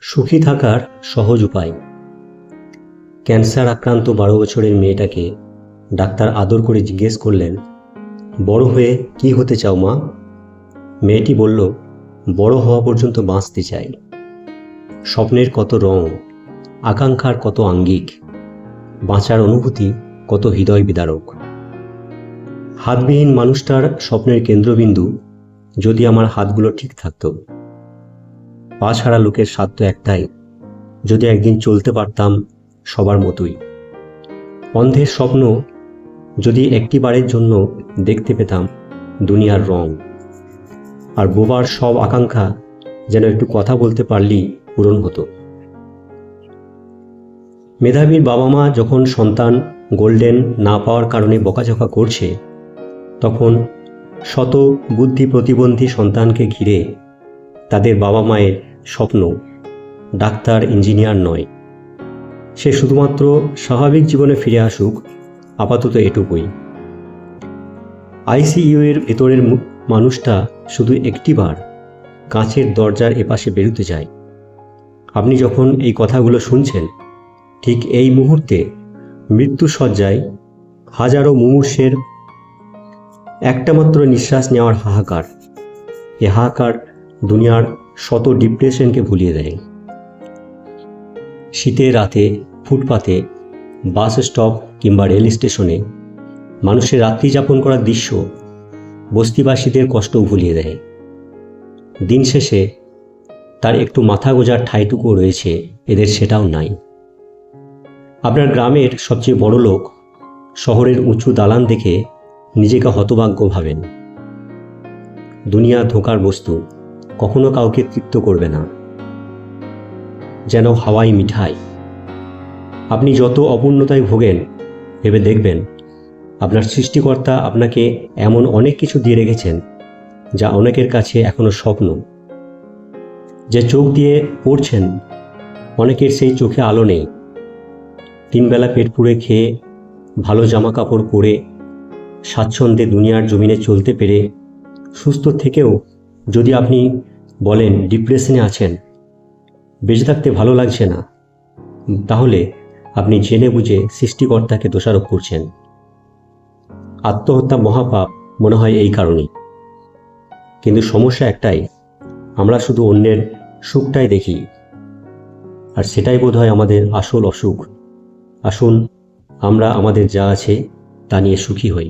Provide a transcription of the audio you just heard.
সুখী থাকার সহজ উপায়। ক্যান্সার আক্রান্ত 12 বছরের মেয়েটাকে ডাক্তার আদর করে জিজ্ঞেস করলেন, বড় হয়ে কি হতে চাও মা? মেয়েটি বলল, বড় হওয়া পর্যন্ত বাঁচতে চাই। স্বপ্নের কত রং, আকাঙ্ক্ষার কত আঙ্গিক, বাঁচার অনুভূতি কত হৃদয় বিদারক। হাতবিহীন মানুষটার স্বপ্নের কেন্দ্রবিন্দু যদি আমার হাতগুলো ঠিক থাকতো। পা ছাড়া লোকের স্বার্থ একটাই, যদি একদিন চলতে পারতাম সবার মতোই। অন্ধের স্বপ্ন যদি একটি বারের জন্য দেখতে পেতাম দুনিয়ার রং। আর বোবার সব আকাঙ্ক্ষা যেন একটু কথা বলতে পারলেই পূরণ হতো। মেধাবীর বাবা মা যখন সন্তান গোল্ডেন না পাওয়ার কারণে বকাঝকা করছে, তখন শত বুদ্ধি প্রতিবন্ধী সন্তানকে ঘিরে তাদের বাবা মায়ের স্বপ্ন ডাক্তার, ইঞ্জিনিয়ার নয়। সে শুধুমাত্র স্বাভাবিক জীবনে ফিরে আসুক, আপাতত এটুকুই। আইসিইউ এর ভেতরের মানুষটা শুধু একটিবার কাঁচের দরজার এপাশে বেরোতে চায়। আপনি যখন এই কথাগুলো শুনছেন, ঠিক এই মুহূর্তে মৃত্যুশয্যায় হাজারো মুমূর্ষের একটা মাত্র নিঃশ্বাস নেওয়ার হাহাকার। এ হাহাকার দুনিয়ার শত ডিপ্রেশনকে ভুলিয়ে দেয়। শীতের রাতে ফুটপাতে, বাস স্টপ কিংবা রেল স্টেশনে মানুষের রাত্রি যাপন করার দৃশ্য বস্তিবাসীদের কষ্টও ভুলিয়ে দেয়। দিন শেষে তার একটু মাথা গোঁজার ঠাঁইটুকু রয়েছে, এদের সেটাও নাই। আপনার গ্রামের সবচেয়ে বড় লোক শহরের উঁচু দালান দেখে নিজেকে হতভাগ্য ভাবেন। দুনিয়া ধোঁকার বস্তু, কখনো কাউকে তৃপ্ত করবে না, যেন হাওয়াই মিঠাই। আপনি যত অপূর্ণতায় ভোগেন, ভেবে দেখবেন আপনার সৃষ্টিকর্তা আপনাকে এমন অনেক কিছু দিয়ে রেখেছেন যা অনেকের কাছে এখনো স্বপ্ন। যে চোখ দিয়ে পড়ছেন, অনেকের সেই চোখে আলো নেই। 3 বেলা পেট পুড়ে খেয়ে, ভালো জামা কাপড় পরে, স্বাচ্ছন্দ্যে দুনিয়ার জমিনে চলতে পেরে, সুস্থ থেকেও যদি আপনি বলেন ডিপ্রেশনে আছেন, বেঁচে থাকতে ভালো লাগছে না, তাহলে আপনি জেনে বুঝে সৃষ্টিকর্তাকে দোষারোপ করছেন। আত্মহত্যা মহাপাপ মনে হয় এই কারণেই। কিন্তু সমস্যা একটাই, আমরা শুধু অন্যের সুখটাই দেখি, আর সেটাই বোধ হয় আমাদের আসল অসুখ। আসুন আমরা আমাদের যা আছে তা নিয়ে সুখী হই।